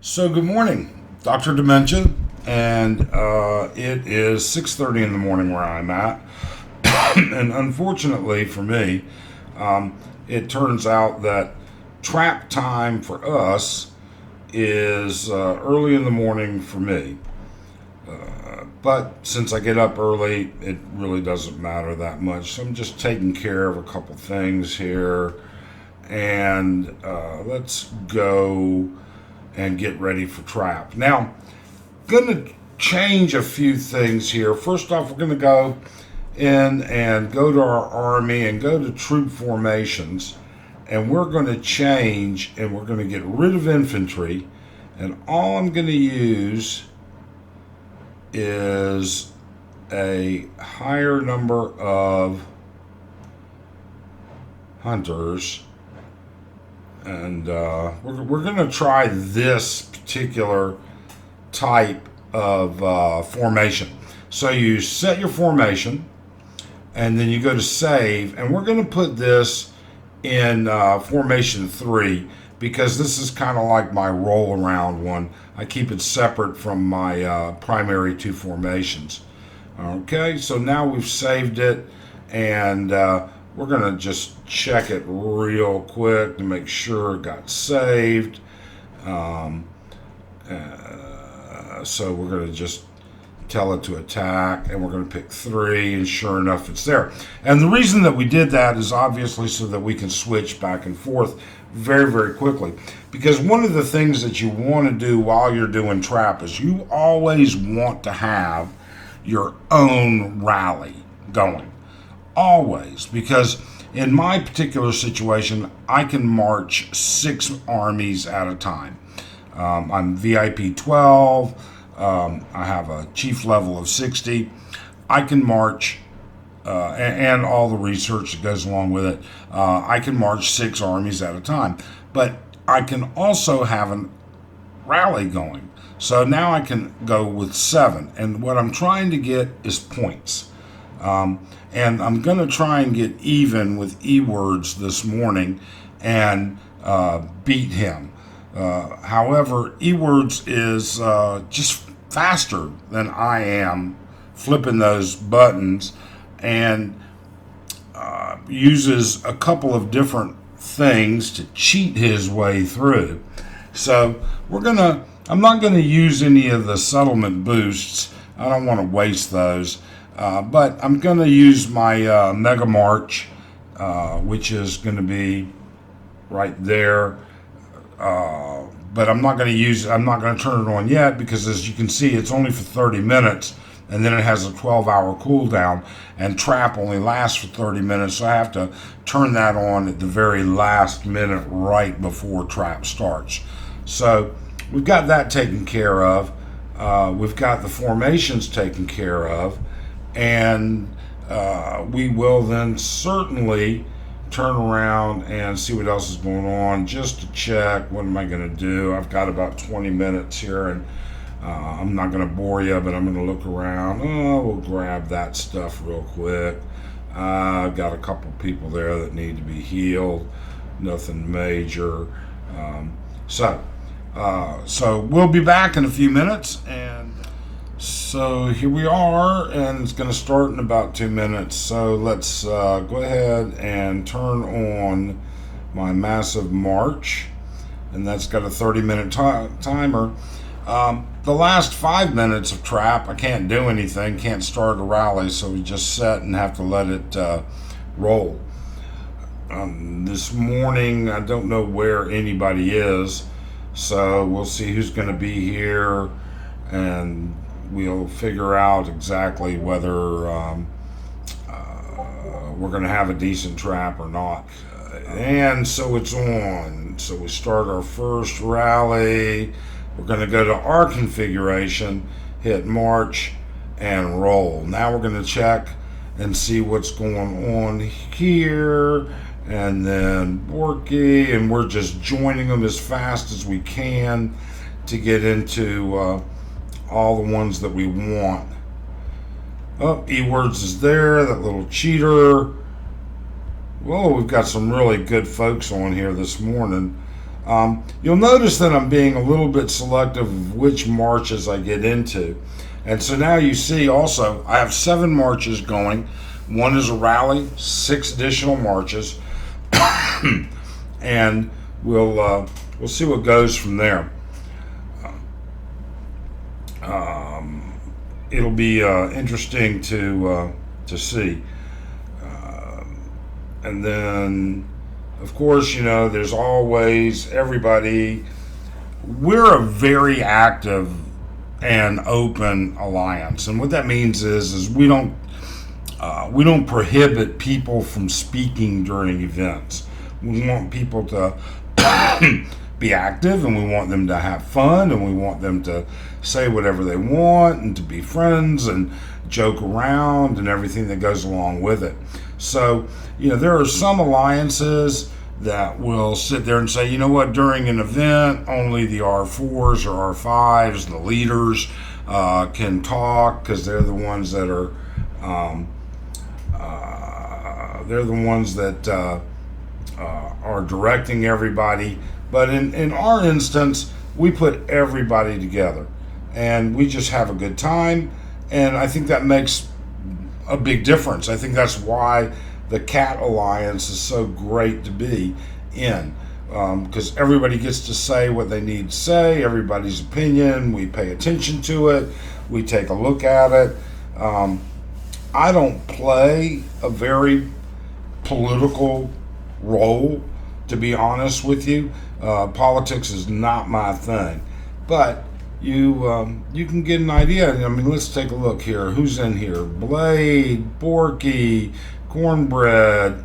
So good morning, Dr. Dementia, and it is 6:30 in the morning where I'm at, and unfortunately for me, it turns out that trap time for us is early in the morning for me. But since I get up early, it really doesn't matter that much. So I'm just taking care of a couple things here, and let's go and get ready for trap. Now, going to change a few things here. First off, we're going to go in and go to our army and go to troop formations, and we're going to change and we're going to get rid of infantry, and all I'm going to use is a higher number of hunters, and we're going to try this particular type of formation. So you set your formation, and then you go to save, and we're going to put this in formation 3 because this is kind of like my roll around one. I keep it separate from my primary 2 formations. Okay, so now we've saved it, and we're going to just check it real quick to make sure it got saved. So we're going to just tell it to attack, and we're going to pick 3, and sure enough it's there. And the reason that we did that is obviously so that we can switch back and forth very, very quickly. Because one of the things that you want to do while you're doing trap is you always want to have your own rally going. Always. Because in my particular situation, I can march 6 armies at a time. I'm VIP 12. I have a chief level of 60. I can march, and all the research that goes along with it, I can march 6 armies at a time. But I can also have a rally going. So now I can go with 7. And what I'm trying to get is points. And I'm going to try and get even with E-Words this morning and beat him. However, E-Words is just faster than I am flipping those buttons, and uses a couple of different things to cheat his way through. So I'm not gonna use any of the settlement boosts. I don't want to waste those, but I'm gonna use my Mega March, which is going to be right there. But I'm not going to turn it on yet because, as you can see, it's only for 30 minutes, and then it has a 12-hour cooldown, and trap only lasts for 30 minutes, so I have to turn that on at the very last minute right before trap starts. So we've got that taken care of. We've got the formations taken care of, and we will then certainly turn around and see what else is going on, just to check what am I going to do. I've got about 20 minutes here, and I'm not going to bore you, but I'm going to look around. We'll grab that stuff real quick. I've got a couple people there that need to be healed, nothing major. So we'll be back in a few minutes, and so here we are, and it's going to start in about 2 minutes. So let's go ahead and turn on my massive march, and that's got a 30-minute timer. The last 5 minutes of trap, I can't do anything, can't start a rally, so we just set and have to let it roll. This morning, I don't know where anybody is, so we'll see who's going to be here, and we'll figure out exactly whether we're going to have a decent trap or not. And so it's on. So we start our first rally. We're going to go to our configuration, hit march, and roll. Now we're going to check and see what's going on here. And then Borky, and we're just joining them as fast as we can to get into all the ones that we want. Oh, E-Words is there, that little cheater. Whoa, we've got some really good folks on here this morning. You'll notice that I'm being a little bit selective of which marches I get into. And so now you see also I have 7 marches going. One is a rally, 6 additional marches, and we'll see what goes from there. It'll be interesting to see. And then, of course, there's always everybody. We're a very active and open alliance, and what that means is we don't prohibit people from speaking during events. We want people to be active, and we want them to have fun, and we want them to say whatever they want, and to be friends and joke around and everything that goes along with it. So, there are some alliances that will sit there and say, you know what, during an event, only the R4s or R5s, the leaders, can talk, because they're the ones that are are directing everybody. But in our instance, we put everybody together, and we just have a good time, and I think that makes a big difference. I think that's why the Cat Alliance is so great to be in, because everybody gets to say what they need to say, everybody's opinion, we pay attention to it, we take a look at it. I don't play a very political role, to be honest with you. Politics is not my thing, but you can get an idea. I mean, let's take a look here. Who's in here? Blade, Borky, Cornbread,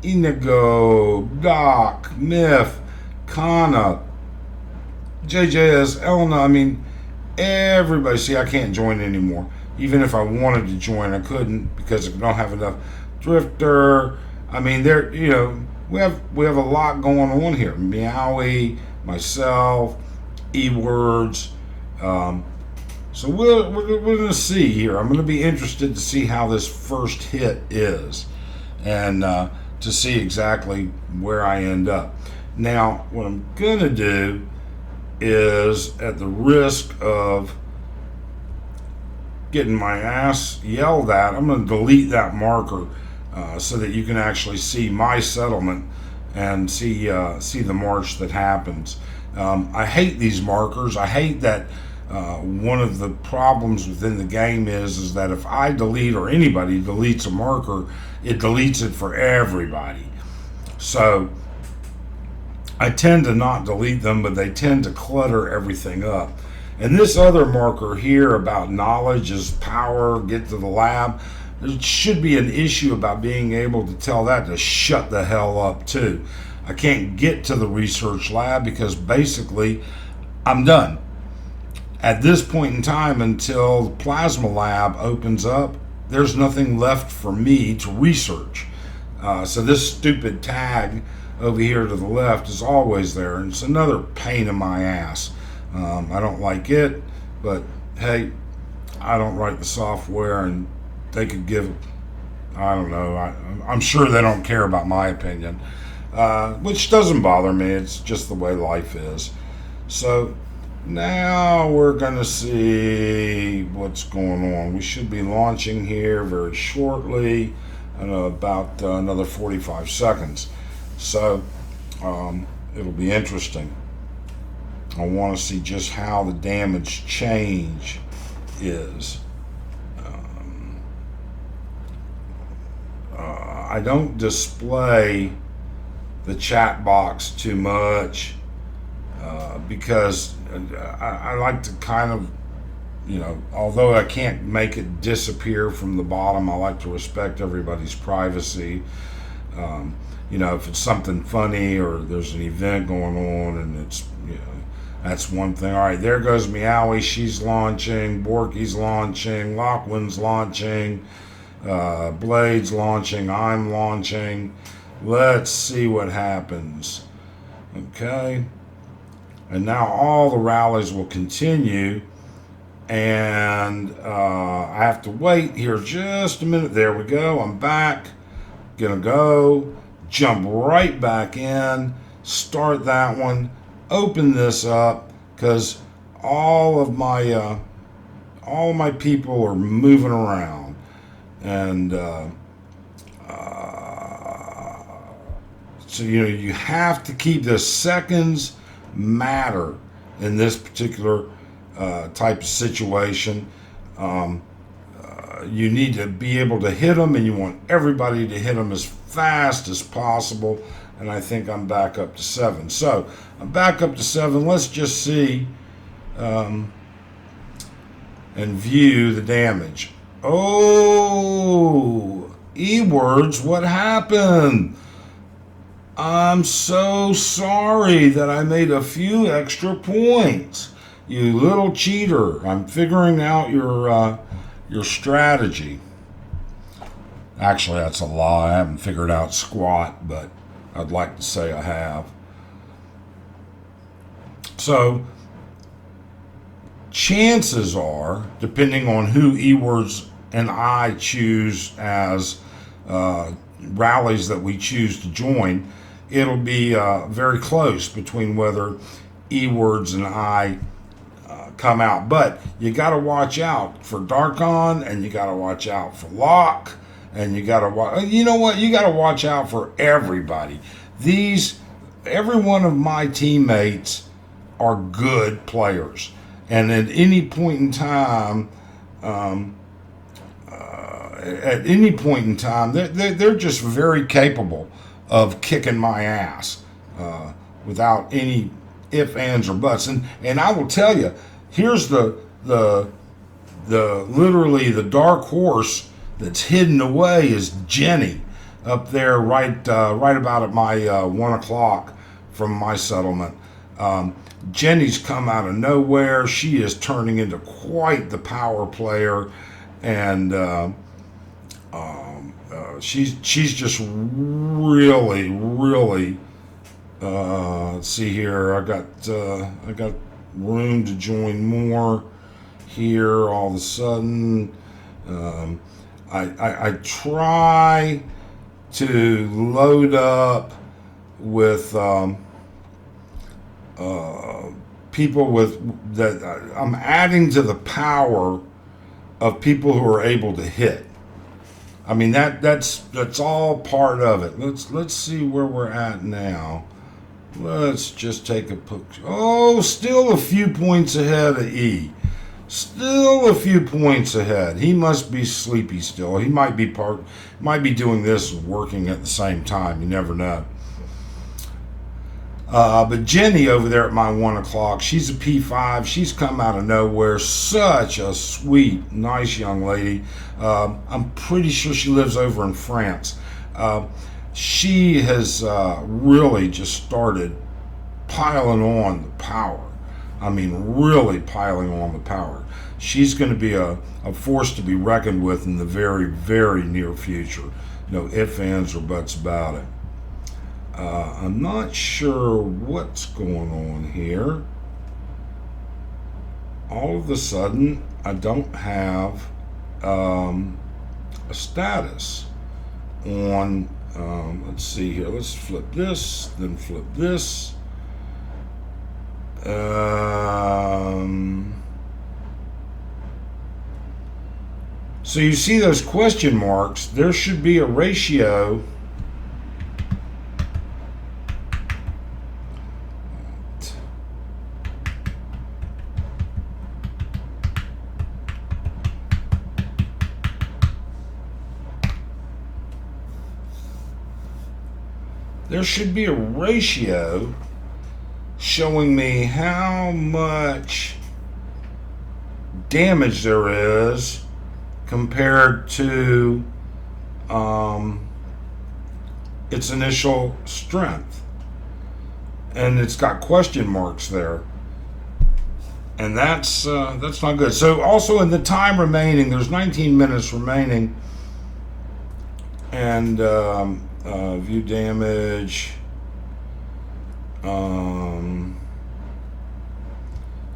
Inigo, Doc, Miff, Kana, JJS, Elna. I mean, everybody. See, I can't join anymore. Even if I wanted to join, I couldn't, because I don't have enough. Drifter. I mean, we have a lot going on here. Meowie, myself, E-Words. So we're going to see here. I'm going to be interested to see how this first hit is, and to see exactly where I end up. Now, what I'm going to do is, at the risk of getting my ass yelled at, I'm going to delete that marker so that you can actually see my settlement and see the march that happens. I hate these markers. I hate that one of the problems within the game is that if I delete, or anybody deletes a marker, it deletes it for everybody. So I tend to not delete them, but they tend to clutter everything up. And this other marker here about knowledge is power, get to the lab. There should be an issue about being able to tell that to shut the hell up too. I can't get to the research lab because basically I'm done. At this point in time, until the plasma lab opens up, there's nothing left for me to research. So this stupid tag over here to the left is always there, and it's another pain in my ass. I don't like it, but hey, I don't write the software, and they could give, I don't know, I'm sure they don't care about my opinion, which doesn't bother me. It's just the way life is. So now we're going to see what's going on. We should be launching here very shortly, in about another 45 seconds. So it'll be interesting. I want to see just how the damage change is. I don't display the chat box too much because I like to kind of, although I can't make it disappear from the bottom, I like to respect everybody's privacy. If it's something funny or there's an event going on, and it's, that's one thing. All right, there goes Meowie. She's launching. Borky's launching. Lockwin's launching. Blade's launching. I'm launching. Let's see what happens. Okay. And now all the rallies will continue. And I have to wait here just a minute. There we go. I'm back. Gonna go. Jump right back in. start that one, open this up, because all of my people are moving around, and so you have to keep the seconds matter in this particular type of situation. You need to be able to hit them, and you want everybody to hit them as fast as possible. And I think I'm back up to 7. So I'm back up to 7. Let's just see and view the damage. Oh, E-words, what happened? I'm so sorry that I made a few extra points. You little cheater. I'm figuring out your strategy. Actually, that's a lie. I haven't figured out squat, but I'd like to say I have. So, chances are, depending on who E-words and I choose as rallies that we choose to join, it'll be very close between whether E-words and I come out. But you got to watch out for Darkon, and you got to watch out for Locke, and you got to watch. You know what? You got to watch out for everybody. Every one of my teammates are good players, and at any point in time, they're just very capable of kicking my ass without any ifs, ands, or buts. And I will tell you, here's the literally the dark horse that's hidden away is Jenny up there right about at my 1 o'clock from my settlement. Jenny's come out of nowhere. She is turning into quite the power player, and she's just really. Let's see here. I got room to join more here. All of a sudden, I try to load up with people with that. I'm adding to the power of people who are able to hit. I mean that's all part of it. Let's see where we're at now. Let's just take a picture. Oh, still a few points ahead of E. Still a few points ahead. He must be sleepy still. He might be doing this and working at the same time. You never know. But Jenny over there at my 1 o'clock, she's a P5. She's come out of nowhere. Such a sweet, nice young lady. I'm pretty sure she lives over in France. She has really just started piling on the power. I mean, really piling on the power. She's going to be a force to be reckoned with in the very, very near future. No ifs, ands, or buts about it. I'm not sure what's going on here. All of a sudden, I don't have a status on. Let's see here. Let's flip this, then flip this. So you see those question marks. There should be a ratio. There should be a ratio showing me how much damage there is compared to its initial strength. And it's got question marks there. And that's not good. So also in the time remaining, there's 19 minutes remaining. And view damage.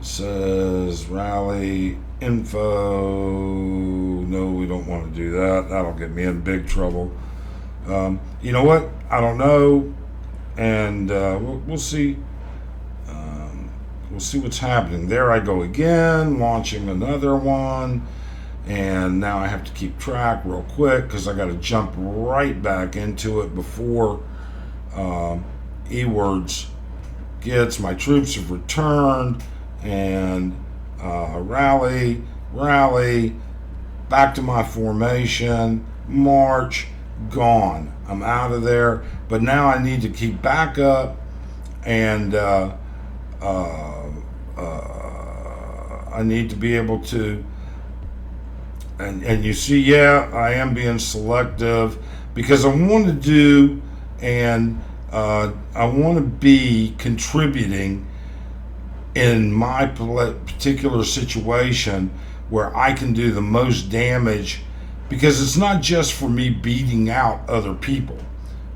Says rally info. No, we don't want to do that. That'll get me in big trouble. You know what? I don't know. and we'll see. We'll see what's happening. There I go again, launching another one. And now I have to keep track real quick because I got to jump right back into it before Ewards gets. My troops have returned, and rally, back to my formation, march, gone. I'm out of there. But now I need to keep back up, and I need to be able to. And you see, yeah, I am being selective because I want to do, and I want to be contributing in my particular situation where I can do the most damage, because it's not just for me beating out other people,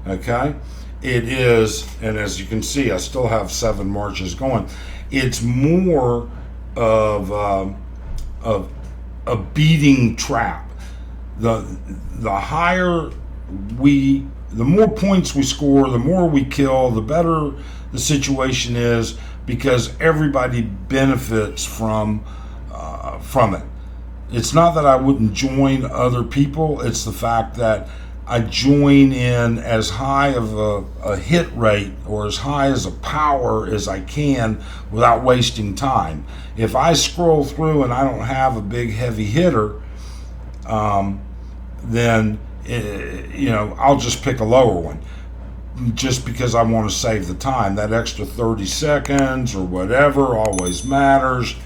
okay? It is, and as you can see, I still have 7 marches going. It's more of a beating trap. The higher the more points we score, the more we kill, the better the situation is, because everybody benefits from it. It's not that I wouldn't join other people, it's the fact that I join in as high of a hit rate or as high as a power as I can without wasting time. If I scroll through and I don't have a big heavy hitter, then I'll just pick a lower one just because I want to save the time. That extra 30 seconds or whatever always matters.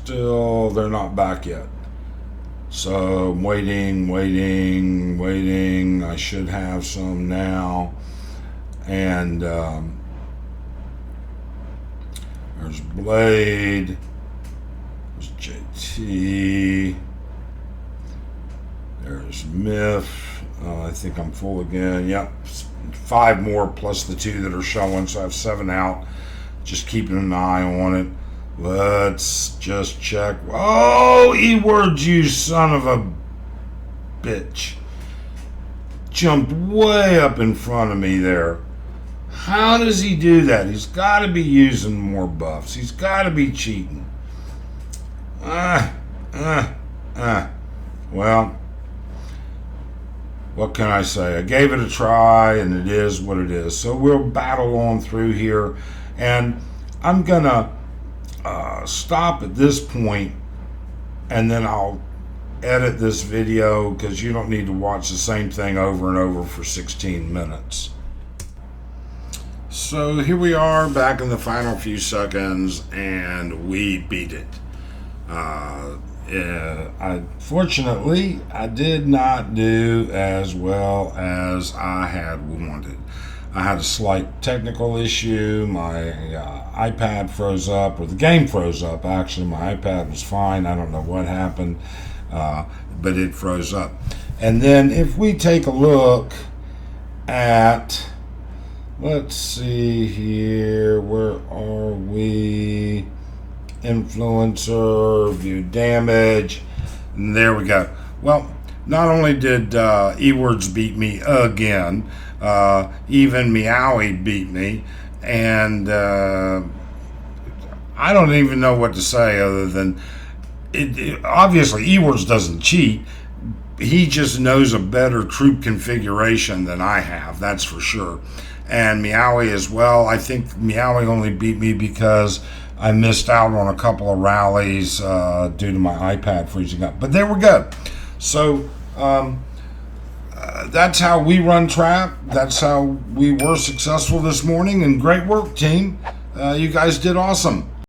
They're not back yet. So I'm waiting. I should have some now. And there's Blade. There's JT. There's Myth. I think I'm full again. Yep. 5 more plus the 2 that are showing. So I have 7 out. Just keeping an eye on it. Let's just check. Oh, E-words, you son of a bitch. Jumped way up in front of me there. How does he do that? He's got to be using more buffs. He's got to be cheating. Well, what can I say? I gave it a try, and it is what it is. So we'll battle on through here, and I'm going to stop at this point, and then I'll edit this video because you don't need to watch the same thing over and over for 16 minutes. So here we are back in the final few seconds, and we beat it. Unfortunately, I did not do as well as I had wanted. I had a slight technical issue. My iPad froze up, or the game froze up. Actually, my iPad was fine. I don't know what happened, but it froze up. And then if we take a look at, let's see here, where are we? Influencer, view damage, and there we go. Well, not only did E-words beat me again, even Meowie beat me, and I don't even know what to say other than obviously E-words doesn't cheat. He just knows a better troop configuration than I have, that's for sure. And Meowie as well. I think Meowie only beat me because I missed out on a couple of rallies due to my iPad freezing up. But there we go. So that's how we run Trap. That's how we were successful this morning. And great work, team. You guys did awesome.